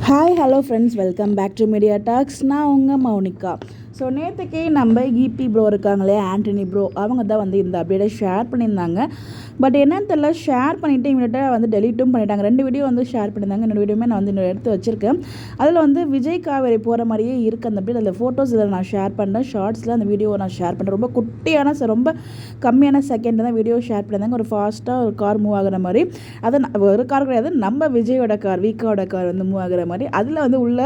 Hi hello friends, welcome back to media talks. நான் உங்கள் Mounika. So நேற்றுக்கே நம்ம இபி ப்ரோ இருக்காங்களே, ஆண்டனி ப்ரோ, அவங்க தான் வந்து இந்த அப்டேட்டை ஷேர் பண்ணியிருந்தாங்க. பட் என்னன்னு தெரியல, ஷேர் பண்ணிவிட்டு இமீடியட்டாக வந்து டெலிட்டும் பண்ணிட்டாங்க. 2 வீடியோ வந்து ஷேர் பண்ணியிருந்தாங்க. என்னோட வீடியோமே நான் வந்து எடுத்து வச்சுருக்கேன். அதில் வந்து விஜய் காவேரி போகிற மாதிரியே இருக்குது அந்த அப்டேட். அதில் ஃபோட்டோஸ் இதில் நான் ஷேர் பண்ணுறேன், ஷார்ட்ஸில் அந்த வீடியோ நான் ஷேர் பண்ணுறேன். ரொம்ப குட்டியான ரொம்ப கம்மியான செகண்ட் தான் வீடியோ ஷேர் பண்ணியிருந்தாங்க. ஒரு ஃபாஸ்ட்டாக ஒரு கார் மூவ் ஆகிற மாதிரி, அதை ஒரு கார் கிடையாது, நம்ம விஜயோட கார், வீக்காவோட கார் வந்து மூவ் ஆகிற மாதிரி. அதில் வந்து உள்ள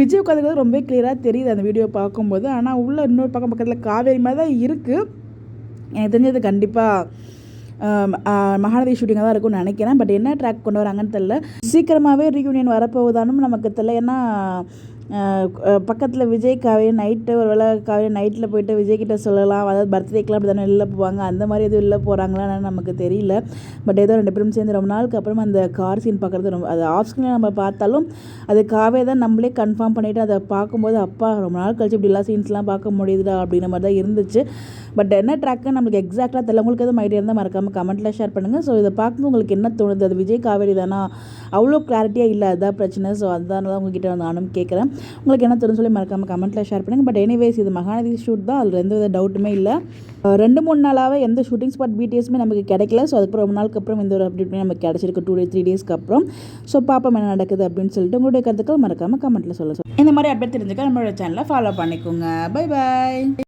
விஜய் உட்காந்துக்கிறது ரொம்ப கிளியராக தெரியுது அந்த வீடியோ பார்க்கும்போது. ஆனால் உள்ள இன்னொரு பக்கத்தில் காவேரி மாதிரி தான் இருக்குது. எனக்கு தெரிஞ்சது கண்டிப்பாக மகாநதி ஷூட்டிங்காக தான் இருக்கும்னு நினைக்கிறேன். பட் என்ன ட்ராக் கொண்டு வராங்கன்னு தெரில. சீக்கிரமாகவே ரீயூனியன் வரப்போகுதானும் நமக்கு தெரில. ஏன்னா பக்கத்தில் விஜய் காவேரி நைட்டு ஒரு வேளை காவேரி நைட்டில் போயிட்டு விஜய்கிட்ட சொல்லலாம், அதாவது பர்த்டேக்கெலாம் அப்படி தானே வெளில போவாங்க, அந்த மாதிரி எதுவும் வெளில போகிறாங்களான்னு நமக்கு தெரியல. பட் ஏதோ 2 பேரும் சேர்ந்து ரொம்ப நாளுக்கு அப்புறமா அந்த கார் சீன் பார்க்குறது ரொம்ப, அது ஆஃப் ஸ்க்ரீனில் நம்ம பார்த்தாலும் அது காவே தான் நம்மளே கன்ஃபார்ம் பண்ணிவிட்டு அதை பார்க்கும்போது அப்பா ரொம்ப நாள் கழிச்சு இப்படிலாம் சீன்ஸ்லாம் பார்க்க முடியுதுடா அப்படின்ற மாதிரி தான் இருந்துச்சு. பட் என்ன ட்ராக்குன்னு நம்மளுக்கு எக்ஸாக்டாக தெரியல. உங்களுக்கு எதுவும் ஐடியா இருந்தால் மறக்காமல் கமெண்ட்டில் ஷேர் பண்ணுங்கள். ஸோ இதை பார்க்கும்போது உங்களுக்கு என்ன தோணுது? அது விஜய் காவேரி தானா? அவ்வளோ கிளாரிட்டியாக இல்லை, அதுதான் பிரச்சனை. ஸோ அதனால தான் உங்ககிட்ட நானும் கேட்குறேன். உங்களுக்கு என்ன தோணுன்னு சொல்லி மறக்காமல் கமெண்ட்டில் ஷேர் பண்ணுங்கள். பட் எனிவேஸ், இது மகாநதி ஷூட் தான், அதில் எந்த வித டவுட்டுமே இல்லை. 2-3 நாளாகவே எந்த ஷூட்டிங் ஸ்பாட் பிடிஎஸ்மே நமக்கு கிடைக்கல. ஸோ அதுக்கப்புறம் ரொம்ப நாளுக்கு அப்புறம் இந்த ஒரு அப்டேட் நமக்கு கிடச்சிருக்கு, 2-3 டேஸ்க்கு அப்புறம். ஸோ பாப்போம் என்ன நடக்குது அப்படின்னு சொல்லிட்டு உங்களுடைய கருத்துக்கள் மறக்காமல் கமெண்ட்டில் சொல்ல. இந்த மாதிரி அப்டேட் தெரிஞ்சுக்க நம்மளோட சேனலை ஃபாலோ பண்ணிக்கோங்க. Bye bye.